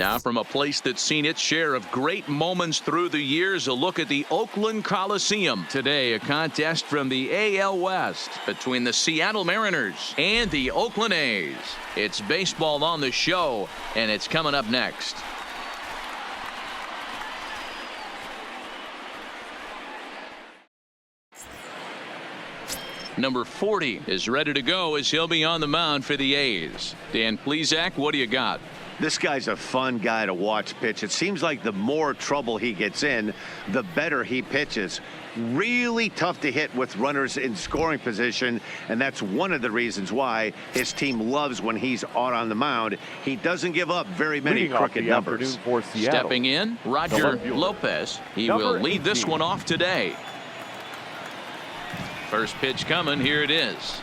Now from a place that's seen its share of great moments through the years, a look at the Oakland Coliseum. Today, a contest from the AL West between the Seattle Mariners and the Oakland A's. It's baseball on the show, and it's coming up next. Number 40 is ready to go as he'll be on the mound for the A's. Dan Plesac, what do you got? This guy's a fun guy to watch pitch. It seems like the more trouble he gets in, the better he pitches. Really tough to hit with runners in scoring position, and that's one of the reasons why his team loves when he's out on the mound. He doesn't give up very many crooked numbers. Stepping in, Roger Lopez. He will lead this one off today. First pitch coming. Here it is.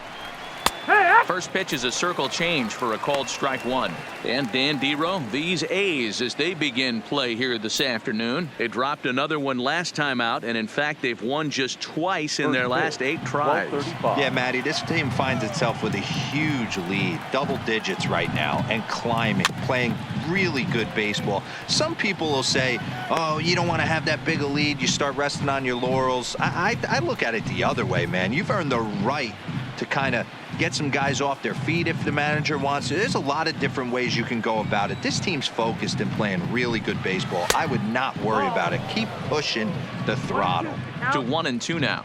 First pitch is a circle change for a called strike one. And Dan Dero, these A's, as they begin play here this afternoon, they dropped another one last time out, and in fact they've won just twice in their last 8 tries. Yeah, Matty, this team finds itself with a huge lead, double digits right now, and climbing, playing really good baseball. Some people will say, oh, you don't want to have that big a lead, you start resting on your laurels. I look at it the other way, man. You've earned the right to kind of get some guys off their feet if the manager wants to. There's a lot of different ways you can go about it. This team's focused and playing really good baseball. I would not worry about it. Keep pushing the throttle. To 1-2 now.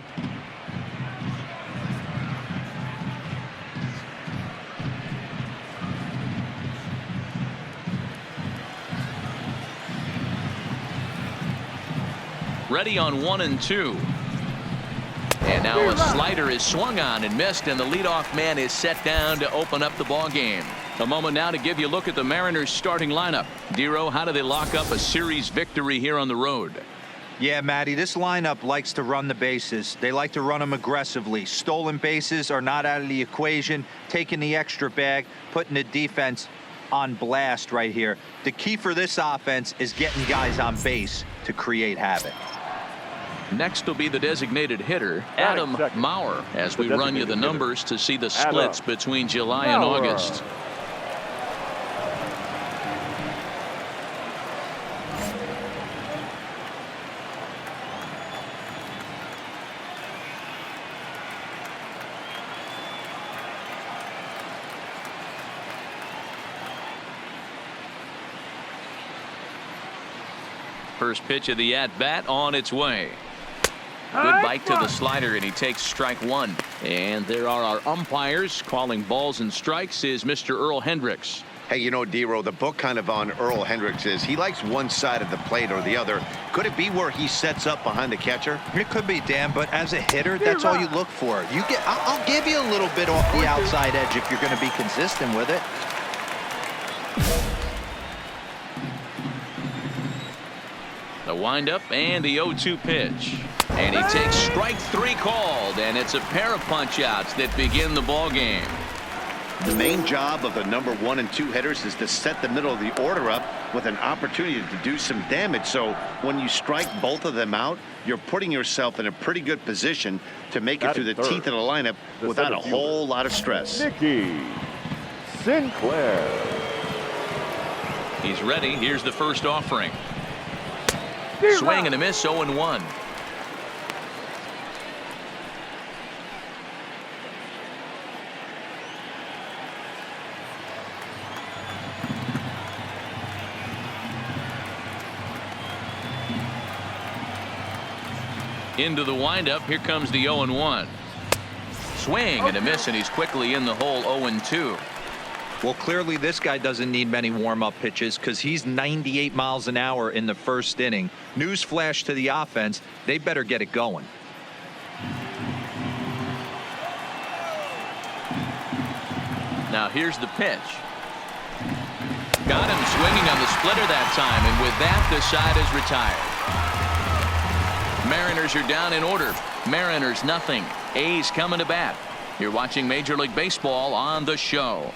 Ready on 1-2. And now a slider is swung on and missed, and the leadoff man is set down to open up the ball game. A moment now to give you a look at the Mariners starting lineup. Dero, how do they lock up a series victory here on the road? Yeah, Matty, this lineup likes to run the bases. They like to run them aggressively. Stolen bases are not out of the equation. Taking the extra bag, putting the defense on blast right here. The key for this offense is getting guys on base to create havoc. Next will be the designated hitter, Adam Maurer, as we run you the numbers to see the splits between July and August. First pitch of the at-bat on its way. Good bite to the slider, and he takes strike one. And there are our umpires. Calling balls and strikes is Mr. Earl Hendricks. Hey, you know, Dero, the book kind of on Earl Hendricks is he likes one side of the plate or the other. Could it be where he sets up behind the catcher? It could be, Dan, but as a hitter, that's all you look for. I'll give you a little bit off the outside edge if you're going to be consistent with it. The windup and the 0-2 pitch. And he takes strike 3 called, and it's a pair of punch-outs that begin the ball game. The main job of the number 1 and 2 hitters is to set the middle of the order up with an opportunity to do some damage. So when you strike both of them out, you're putting yourself in a pretty good position to make it through the teeth of the lineup without a whole lot of stress. Nicky Sinclair. He's ready. Here's the first offering. Swing and a miss, 0-1. Into the windup. Here comes the 0-1. Swing and a miss, and he's quickly in the hole. 0-2. Well, clearly this guy doesn't need many warm-up pitches because he's 98 miles an hour in the first inning. Newsflash to the offense, they better get it going. Now here's the pitch. Got him swinging on the splitter that time, and with that the side is retired. Mariners are down in order. Mariners nothing. A's coming to bat. You're watching Major League Baseball on the show.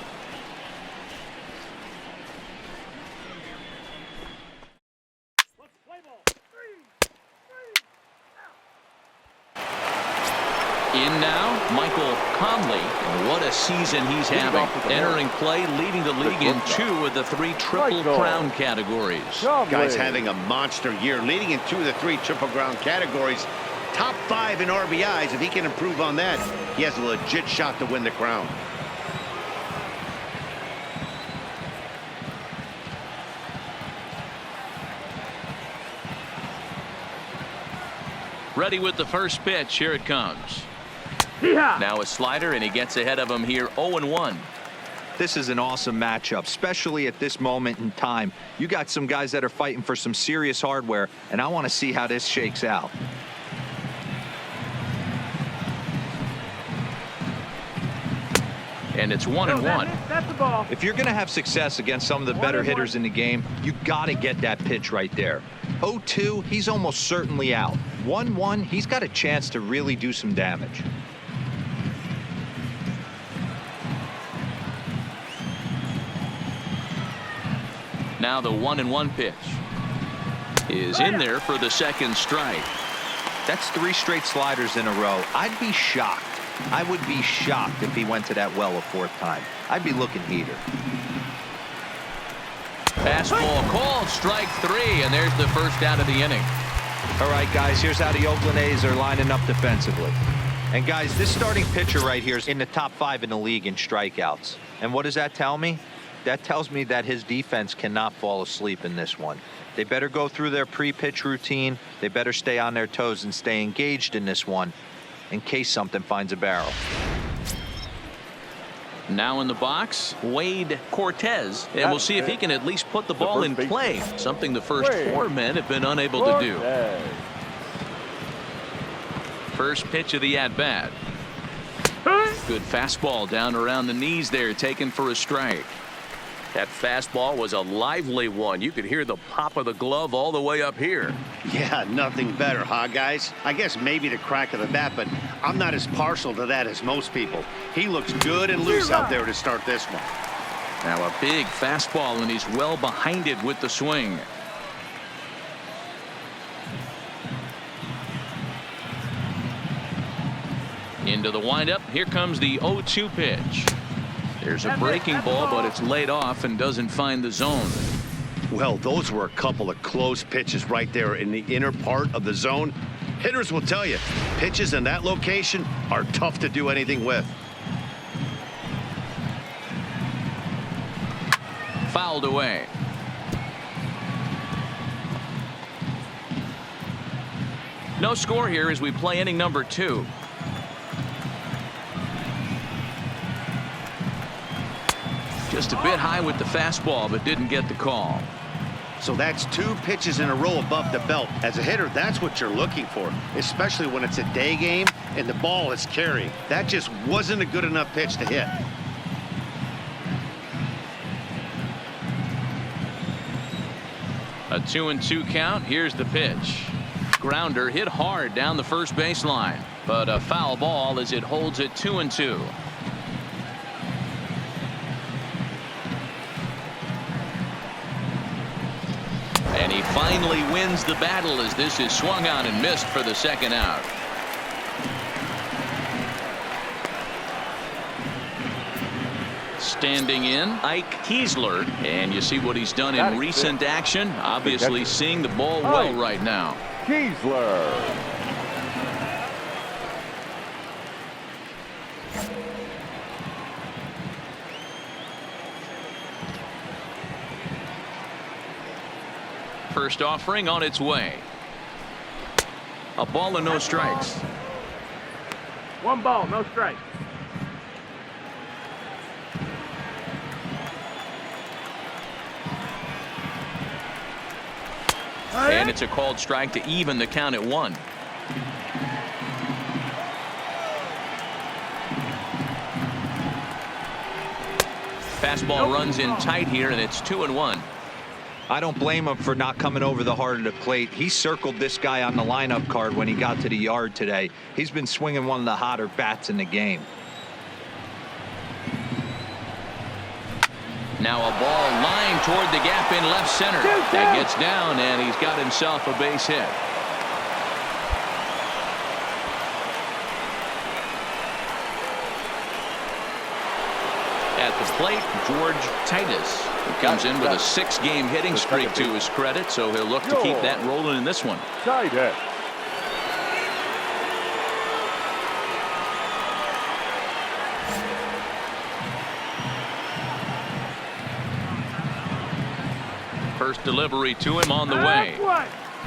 In now, Michael Conley. And what a season he's having. Entering play, leading the league in 2 of the 3 Triple Crown categories. Guy's having a monster year, leading in 2 of the 3 Triple Crown categories. Top 5 in RBIs. If he can improve on that, he has a legit shot to win the crown. Ready with the first pitch. Here it comes. Now a slider, and he gets ahead of him here 0-1. This is an awesome matchup, especially at this moment in time. You got some guys that are fighting for some serious hardware, and I want to see how this shakes out. And it's 1-1. That's the ball. If you're going to have success against some of the better hitters in the game, you got to get that pitch right there. 0-2, he's almost certainly out. 1-1, he's got a chance to really do some damage. Now the 1-1 pitch is in there for the second strike. That's 3 straight sliders in a row. I'd be shocked. I would be shocked if he went to that well a 4th time. I'd be looking heater. Fastball called, strike 3, and there's the first out of the inning. All right, guys, here's how the Oakland A's are lining up defensively. And, guys, this starting pitcher right here is in the top 5 in the league in strikeouts. And what does that tell me? That tells me that his defense cannot fall asleep in this one. They better go through their pre-pitch routine. They better stay on their toes and stay engaged in this one in case something finds a barrel. Now in the box, Wade Cortez, and we'll see if he can at least put the ball in play, something the first 4 men have been unable to do. First pitch of the at-bat. Good fastball down around the knees there, taken for a strike. That fastball was a lively one. You could hear the pop of the glove all the way up here. Yeah, nothing better, huh, guys? I guess maybe the crack of the bat, but I'm not as partial to that as most people. He looks good and loose out there to start this one. Now a big fastball, and he's well behind it with the swing. Into the windup. Here comes the 0-2 pitch. There's a breaking ball, but it's laid off and doesn't find the zone. Well, those were a couple of close pitches right there in the inner part of the zone. Hitters will tell you, pitches in that location are tough to do anything with. Fouled away. No score here as we play inning number 2. Just a bit high with the fastball, but didn't get the call. So that's 2 pitches in a row above the belt. As a hitter, that's what you're looking for, especially when it's a day game and the ball is carrying. That just wasn't a good enough pitch to hit. A 2-2 count. Here's the pitch. Grounder hit hard down the first baseline, but a foul ball as it holds it 2-2. And he finally wins the battle as this is swung on and missed for the second out. Standing in, Ike Kiesler, and you see what he's done in recent action. Obviously seeing the ball well right now. Kiesler. First offering on its way. A ball and no strikes. 1 ball, no strikes. And it's a called strike to even the count at 1. Fastball runs in tight here, and it's 2-1. I don't blame him for not coming over the heart of the plate. He circled this guy on the lineup card when he got to the yard today. He's been swinging one of the hotter bats in the game. Now a ball lined toward the gap in left center. That gets down, and he's got himself a base hit. At the plate, George Titus. He comes in with a 6-game hitting streak to his credit, so he'll look to keep that rolling in this one. Titus. First delivery to him on the way.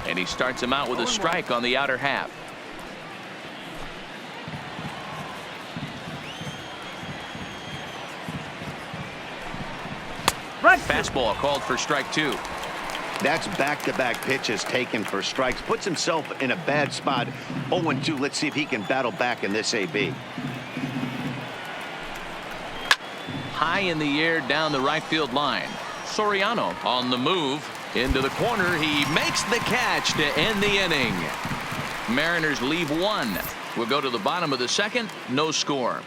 And he starts him out with a strike on the outer half. Fastball called for strike 2. That's back-to-back pitches taken for strikes. Puts himself in a bad spot. 0-2. Let's see if he can battle back in this AB. High in the air down the right field line. Soriano on the move. Into the corner. He makes the catch to end the inning. Mariners leave 1. We'll go to the bottom of the second. No score.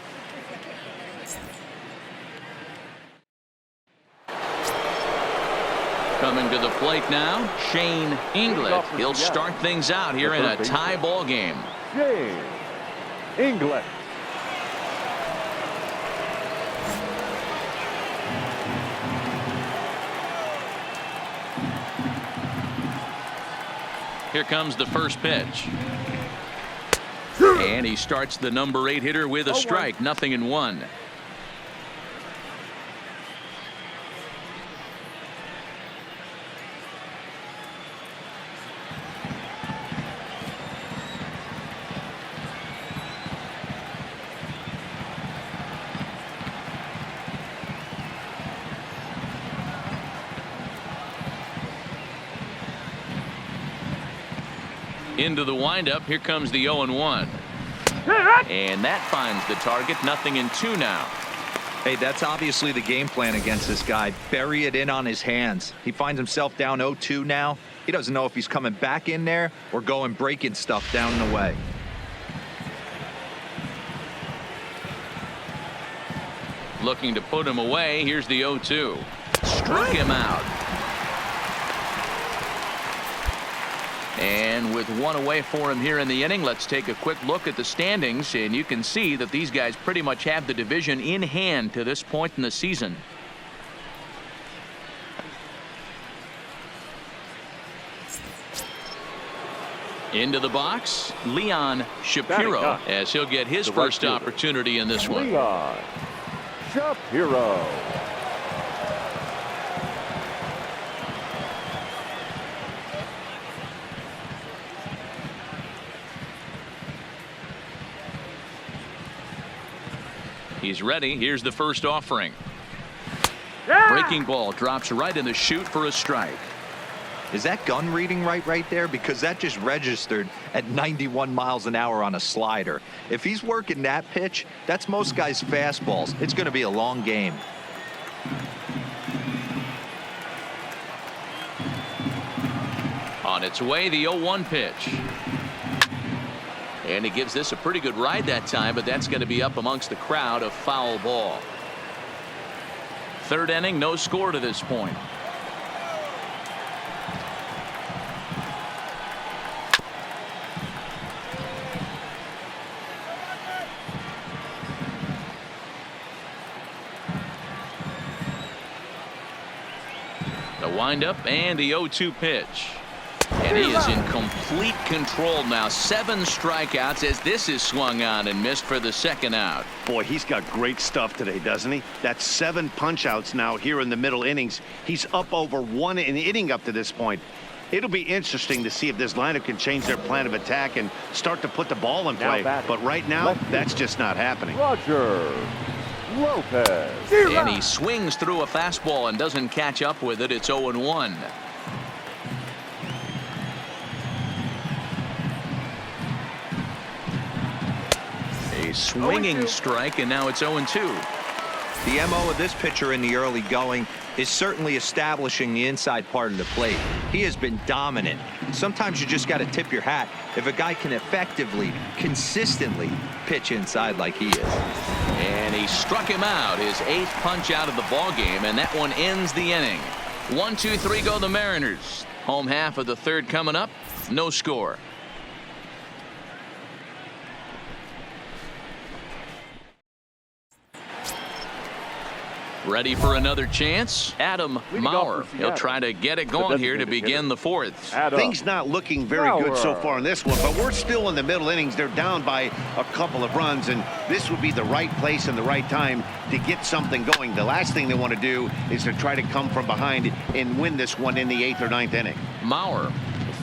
Coming to the plate now, Shane Inglet. He'll start things out here in a tie ball game. Shane Inglet. Here comes the first pitch. And he starts the number 8 hitter with a strike. 0-1. Into the windup. Here comes the 0-1. And that finds the target. 0-2 now. Hey, that's obviously the game plan against this guy. Bury it in on his hands. He finds himself down 0-2 now. He doesn't know if he's coming back in there or going breaking stuff down and away. Looking to put him away. Here's the 0-2. Struck him out. And with 1 away for him here in the inning, let's take a quick look at the standings, and you can see that these guys pretty much have the division in hand to this point in the season. Into the box, Leon Shapiro, as he'll get his first opportunity in this one. Leon Shapiro. He's ready. Here's the first offering. Breaking ball drops right in the chute for a strike. Is that gun reading right there? Because that just registered at 91 miles an hour on a slider. If he's working that pitch, that's most guys' fastballs. It's going to be a long game. On its way, the 0-1 pitch. And he gives this a pretty good ride that time, but that's going to be up amongst the crowd. A foul ball. Third inning, no score to this point. The windup and the 0-2 pitch. And he is in complete control now. 7 strikeouts as this is swung on and missed for the second out. Boy, he's got great stuff today, doesn't he? That's 7 punch-outs now here in the middle innings. He's up over 1 inning up to this point. It'll be interesting to see if this lineup can change their plan of attack and start to put the ball in play. But right now, that's just not happening. Roger Lopez. And he swings through a fastball and doesn't catch up with it. It's 0-1. Swinging strike, and now it's 0-2. The MO of this pitcher in the early going is certainly establishing the inside part of the plate. He has been dominant. Sometimes you just got to tip your hat if a guy can effectively, consistently pitch inside like he is. And he struck him out, his 8th punch out of the ball game, and that one ends the inning. 1-2-3 go the Mariners. Home half of the third coming up. No score. Ready for another chance? Adam Maurer. He'll try to get it going here to begin the fourth. Things not looking very good so far in this one, but we're still in the middle innings. They're down by a couple of runs, and this would be the right place and the right time to get something going. The last thing they want to do is to try to come from behind and win this one in the 8th or 9th inning. Maurer,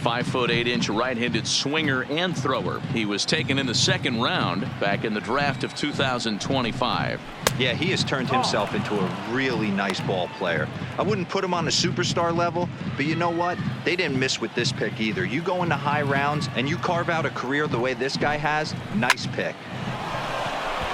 5'8" right-handed swinger and thrower. He was taken in the second round back in the draft of 2025. Yeah, he has turned himself into a really nice ball player. I wouldn't put him on a superstar level, but you know what? They didn't miss with this pick either. You go into high rounds and you carve out a career the way this guy has, nice pick.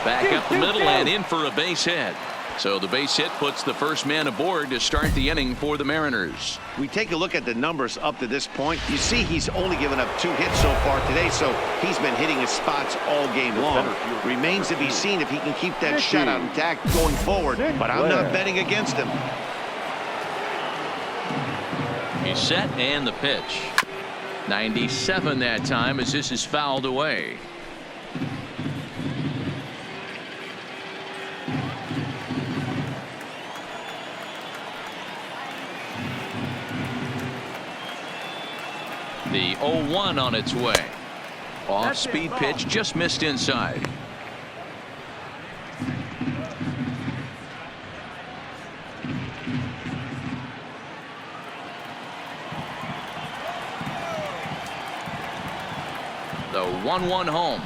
Back up the middle and in for a base hit. So the base hit puts the first man aboard to start the inning for the Mariners. We take a look at the numbers up to this point. You see he's only given up 2 hits so far today, so he's been hitting his spots all game long. Remains to be seen if he can keep that shutout intact going forward, but I'm not betting against him. He's set and the pitch. 97 that time as this is fouled away. The 0-1 on its way. Off-speed pitch just missed inside. The 1-1 home.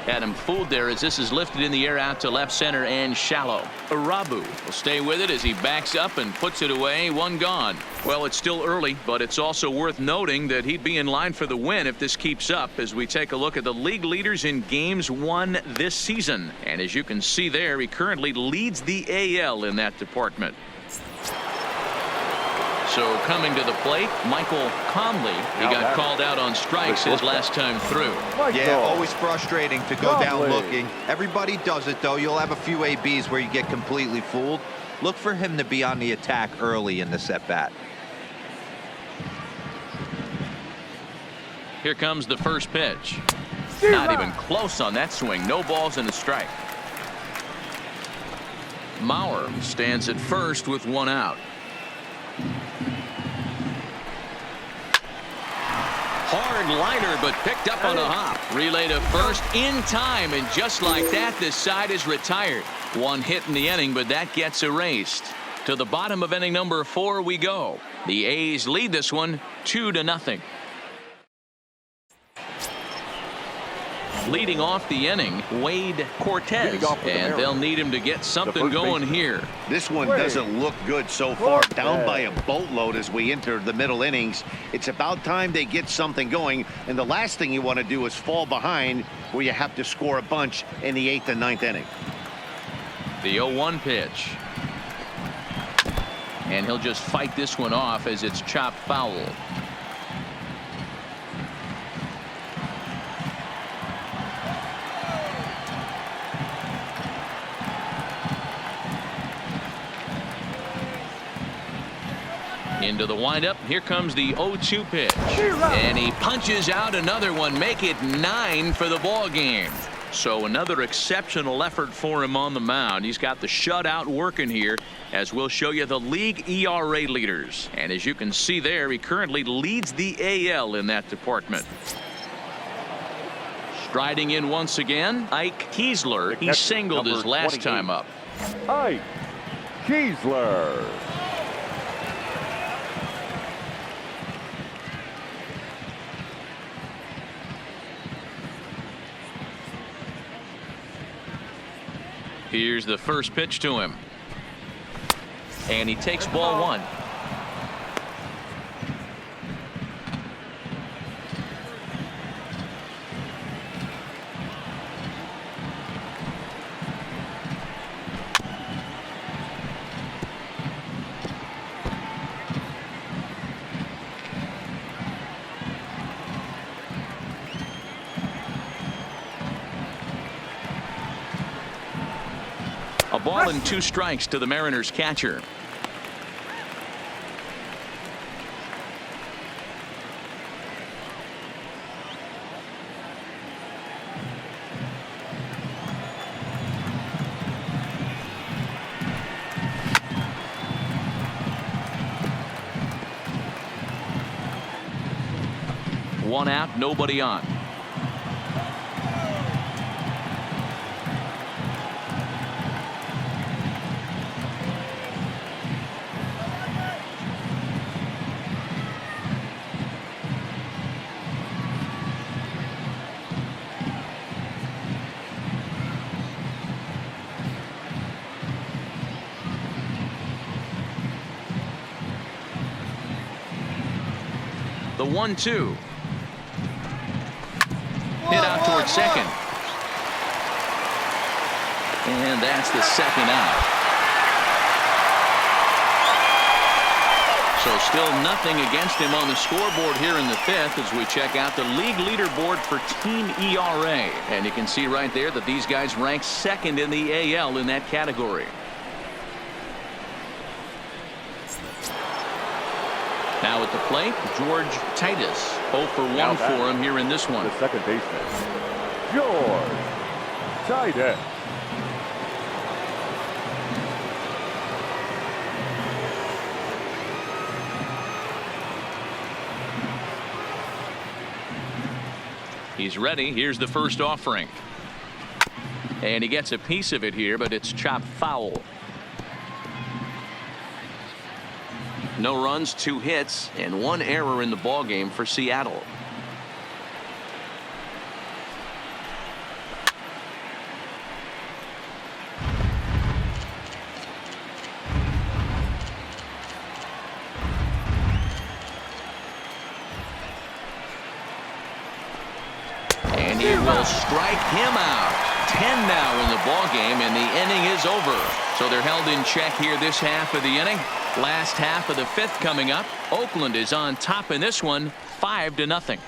Had him fooled there as this is lifted in the air out to left center and shallow. Arabu will stay with it as he backs up and puts it away. 1 gone. Well, it's still early, but it's also worth noting that he'd be in line for the win if this keeps up as we take a look at the league leaders in games won this season. And as you can see there, he currently leads the AL in that department. So coming to the plate, Michael Conley. He got called out on strikes his last time through. Yeah, always frustrating to go down looking. Everybody does it, though. You'll have a few ABs where you get completely fooled. Look for him to be on the attack early in this at-bat. Here comes the first pitch. Not even close on that swing. No balls and a strike. Maurer stands at first with 1 out. Hard liner, but picked up on a hop. Relay to first in time, and just like that, this side is retired. 1 hit in the inning, but that gets erased. To the bottom of inning number 4 we go. The A's lead this one 2-0. Leading off the inning, Wade Cortez, and they'll need him to get something going here. This one doesn't look good so far. Down by a boatload as we enter the middle innings. It's about time they get something going, and the last thing you want to do is fall behind where you have to score a bunch in the 8th and 9th inning. The 0-1 pitch. And he'll just fight this one off as it's chopped foul. Into the windup. Here comes the 0-2 pitch. And he punches out another one. Make it 9 for the ball game. So another exceptional effort for him on the mound. He's got the shutout working here, as we'll show you the league ERA leaders. And as you can see there, he currently leads the AL in that department. Striding in once again, Ike Kiesler. He singled his last time up. Ike Kiesler. Here's the first pitch to him. And he takes ball 1. A ball and 2 strikes to the Mariners catcher. 1 out, nobody on. The 1-2. Hit out towards second. And that's the second out. So still nothing against him on the scoreboard here in the 5th as we check out the league leaderboard for team ERA. And you can see right there that these guys rank 2nd in the AL in that category. Now at the plate, George Titus. 0 for 1 for him here in this one. The second baseman, George Titus. He's ready. Here's the first offering. And he gets a piece of it here, but it's chopped foul. No runs, 2 hits, and 1 error in the ballgame for Seattle. And he will strike him out. 10 now in the ballgame, and the inning is over. So they're held in check here this half of the inning. Last half of the 5th coming up. Oakland is on top in this one, 5-0.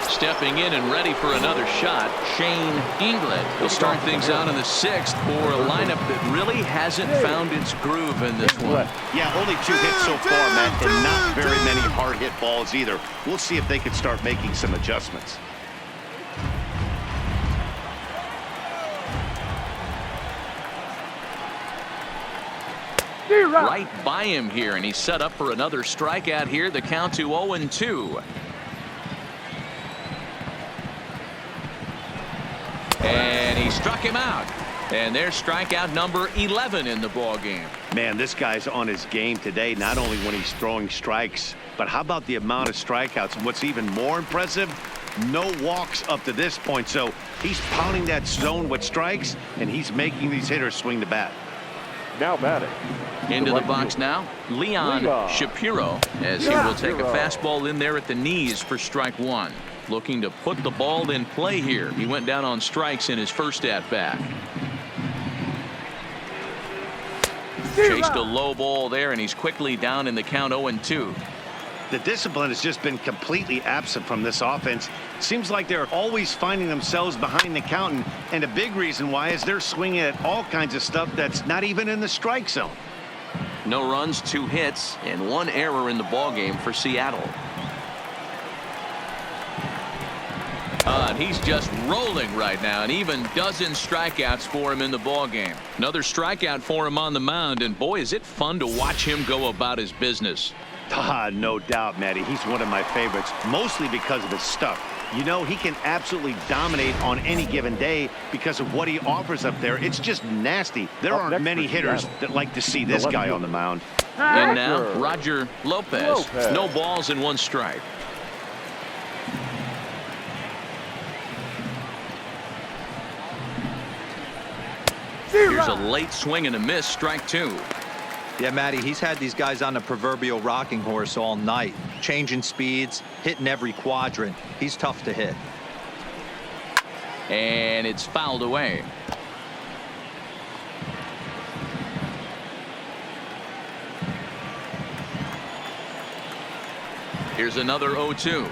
Stepping in and ready for another shot, Shane Inglet. He'll start things out in the 6th for a lineup that really hasn't found its groove in this one. Yeah, only 2 hits so far, Matt, and not very many hard hit balls either. We'll see if they can start making some adjustments. Right by him here, and he's set up for another strikeout here. The count to 0-2. And he struck him out. And there's strikeout number 11 in the ball game. Man, this guy's on his game today, not only when he's throwing strikes, but how about the amount of strikeouts? And what's even more impressive, no walks up to this point. So he's pounding that zone with strikes, and he's making these hitters swing the bat. Now batting. Into the box now, Leon Shapiro, as he will take a fastball in there at the knees for strike 1. Looking to put the ball in play here. He went down on strikes in his first at-bat. Chased a low ball there, and he's quickly down in the count 0-2. The discipline has just been completely absent from this offense. Seems like they're always finding themselves behind the count, and a big reason why is they're swinging at all kinds of stuff that's not even in the strike zone. No runs, 2 hits, and 1 error in the ballgame for Seattle. And he's just rolling right now, and even dozen strikeouts for him in the ballgame. Another strikeout for him on the mound, and boy, is it fun to watch him go about his business. No doubt, Matty. He's one of my favorites, mostly because of his stuff. You know, he can absolutely dominate on any given day because of what he offers up there. It's just nasty. There aren't many hitters that like to see this guy on the mound. And now Roger Lopez. No balls and 1 strike. Here's a late swing and a miss, strike 2. Yeah, Matty, he's had these guys on the proverbial rocking horse all night, changing speeds, hitting every quadrant. He's tough to hit. And it's fouled away. Here's another 0-2.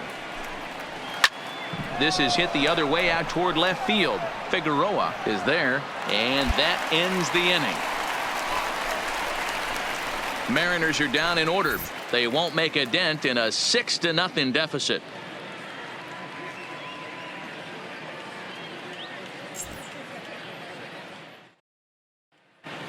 This is hit the other way out toward left field. Figueroa is there, and that ends the inning. Mariners are down in order. They won't make a dent in a 6-0 deficit.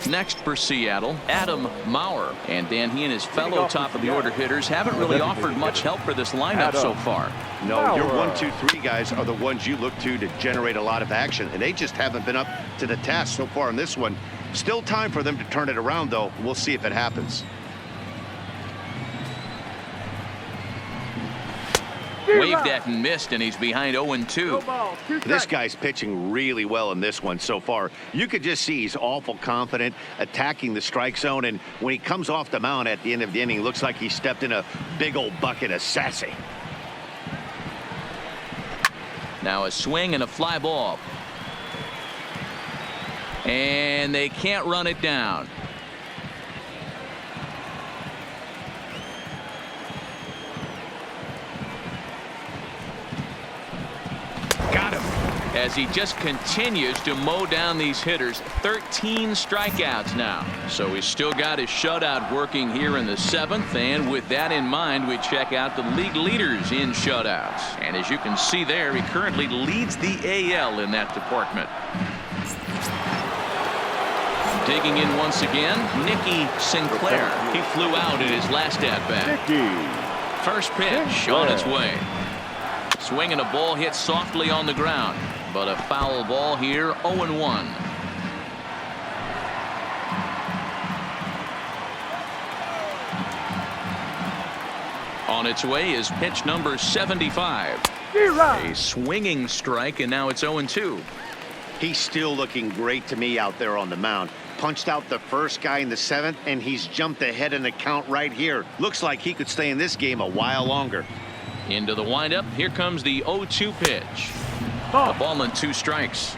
Next for Seattle, Adam Maurer. And Dan, he and his fellow top of the order hitters haven't really offered much help for this lineup so far. No, your 1, 2, 3 guys are the ones you look to generate a lot of action, and they just haven't been up to the task so far in this one. Still time for them to turn it around, though. We'll see if it happens. Waved at and missed, and he's behind 0-2. This guy's pitching really well in this one so far. You could just see he's awful confident attacking the strike zone, and when he comes off the mound at the end of the inning, looks like he stepped in a big old bucket of sassy. Now a swing and a fly ball. And they can't run it down. Got him. As he just continues to mow down these hitters. 13 strikeouts now. So he's still got his shutout working here in the 7th. And with that in mind, we check out the league leaders in shutouts. And as you can see there, he currently leads the AL in that department. Digging in once again, Nicky Sinclair. He flew out in his last at-bat. First pitch on its way. Swinging a ball hit softly on the ground, but a foul ball here. 0-1. On its way is pitch number 75. A swinging strike, and now it's 0-2. He's still looking great to me out there on the mound. Punched out the first guy in the 7th, and he's jumped ahead in the count right here. Looks like he could stay in this game a while longer. Into the windup. Here comes the 0-2 pitch. A ball and 2 strikes.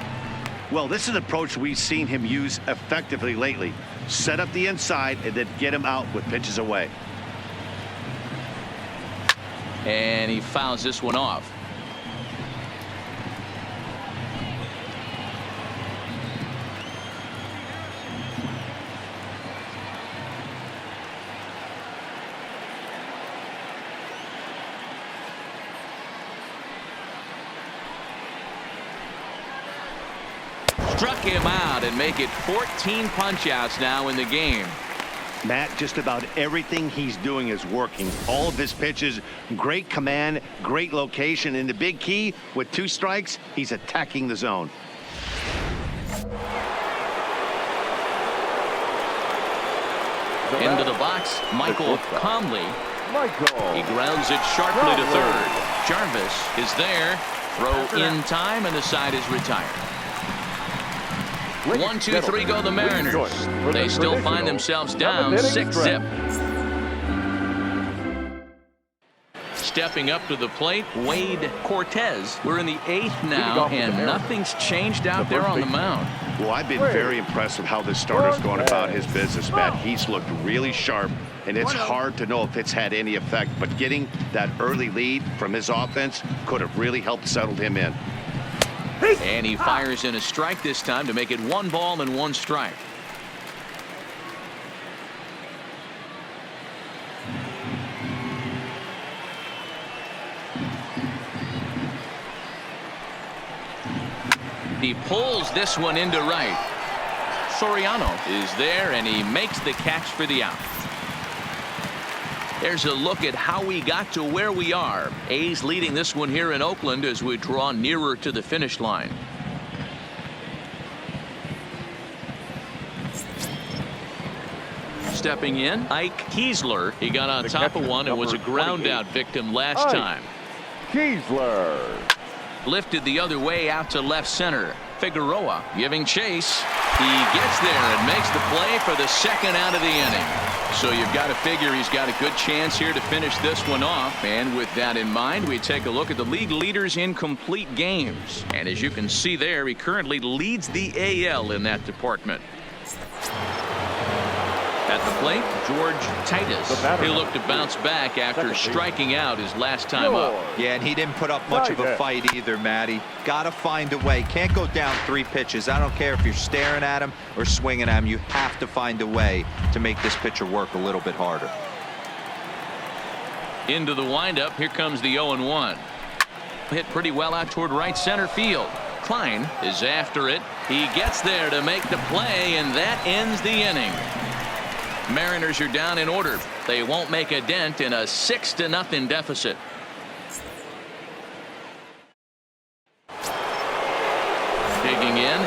Well, this is an approach we've seen him use effectively lately. Set up the inside and then get him out with pitches away. And he fouls this one off. Struck him out and make it 14 punch-outs now in the game. Matt, just about everything he's doing is working. All of his pitches, great command, great location, and the big key, with 2 strikes, he's attacking the zone. Into the box, Michael Conley. He grounds it sharply to third. Jarvis is there. Throw in time, and the side is retired. 1, 2, 3 go the Mariners. They still find themselves down 6-zip. Stepping up to the plate, Wade Cortez. We're in the 8th now, and nothing's changed out there on the mound. Well, I've been very impressed with how this starter's going about his business, Matt. He's looked really sharp, and it's hard to know if it's had any effect, but getting that early lead from his offense could have really helped settle him in. And he fires in a strike this time to make it 1 ball and 1 strike. He pulls this one into right. Soriano is there, and he makes the catch for the out. There's a look at how we got to where we are. A's leading this one here in Oakland as we draw nearer to the finish line. Stepping in, Ike Kiesler. He got on top of one and was a ground out victim last time. Kiesler. Lifted the other way out to left center. Figueroa giving chase. He gets there and makes the play for the 2nd out of the inning. So you've got to figure he's got a good chance here to finish this one off. And with that in mind, we take a look at the league leaders in complete games. And as you can see there, he currently leads the AL in that department. At the plate, George Titus. He'll look to bounce back after striking out his last time up. Yeah, and he didn't put up much of a fight either, Matty. Got to find a way. Can't go down 3 pitches. I don't care if you're staring at him or swinging at him. You have to find a way to make this pitcher work a little bit harder. Into the windup. Here comes the 0-1. Hit pretty well out toward right center field. Klein is after it. He gets there to make the play, and that ends the inning. Mariners are down in order. They won't make a dent in a 6-0 deficit. Digging in,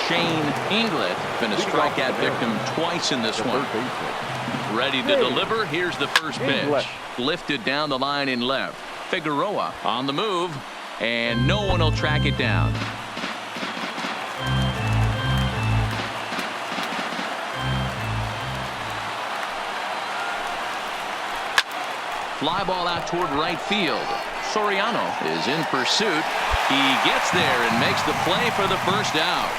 Shane Inglett, been a strikeout victim twice in this one. Ready to deliver. Here's the first pitch. Lifted down the line in left. Figueroa on the move, and no one will track it down. Fly ball out toward right field. Soriano is in pursuit. He gets there and makes the play for the first out.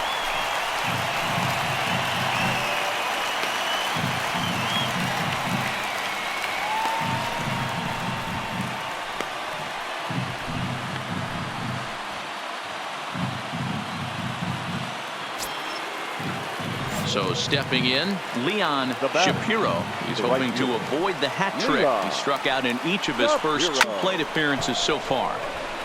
So stepping in, Leon Shapiro. He's hoping to avoid the hat trick. He struck out in each of his first 2 plate appearances so far.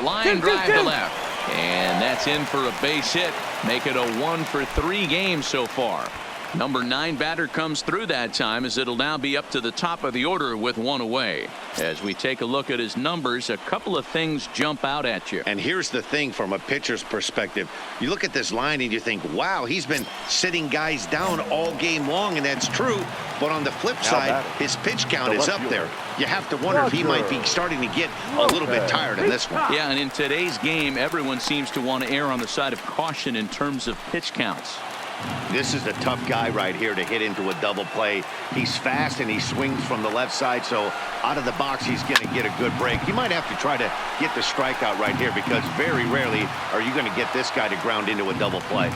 Line drive to left. And that's in for a base hit. Make it a 1-for-3 game so far. Number 9 batter comes through that time, as it'll now be up to the top of the order with 1 away. As we take a look at his numbers, a couple of things jump out at you. And here's the thing from a pitcher's perspective. You look at this line and you think, wow, he's been sitting guys down all game long, and that's true. But on the flip side, his pitch count is up there. You have to wonder if he might be starting to get a little bit tired in this one. Yeah, and in today's game, everyone seems to want to err on the side of caution in terms of pitch counts. This is a tough guy right here to hit into a double play. He's fast and he swings from the left side, so out of the box he's going to get a good break. You might have to try to get the strikeout right here, because very rarely are you going to get this guy to ground into a double play.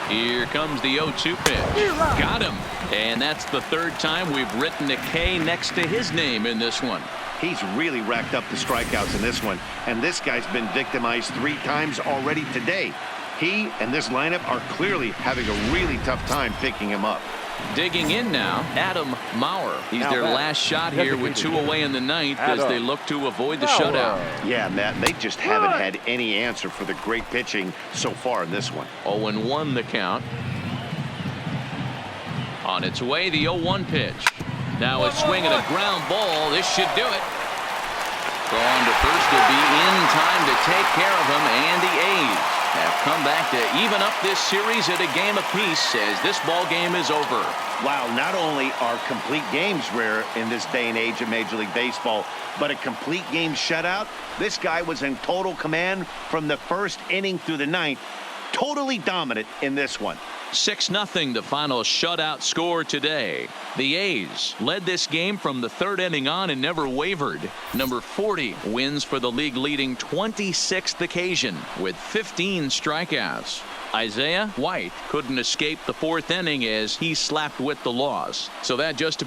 Here comes the 0-2 pitch. Got him. And that's the 3rd time we've written a K next to his name in this one. He's really racked up the strikeouts in this one, and this guy's been victimized 3 times already today. He and this lineup are clearly having a really tough time picking him up. Digging in now, Adam Maurer. He's their last shot here with 2 away in the 9th as they look to avoid the shutout. Yeah, Matt, they just haven't had any answer for the great pitching so far in this one. 0-1 the count. On its way, the 0-1 pitch. Now a swing and a ground ball. This should do it. Throw on to first to be in time to take care of him, and the A's have come back to even up this series at a game apiece as this ball game is over. Wow, not only are complete games rare in this day and age of Major League Baseball, but a complete game shutout. This guy was in total command from the 1st inning through the 9th. Totally dominant in this one. 6-0 the final shutout score today. The A's led this game from the 3rd inning on and never wavered. Number 40 wins for the league leading 26th occasion with 15 strikeouts. Isaiah White couldn't escape the 4th inning as he slapped with the loss. So that just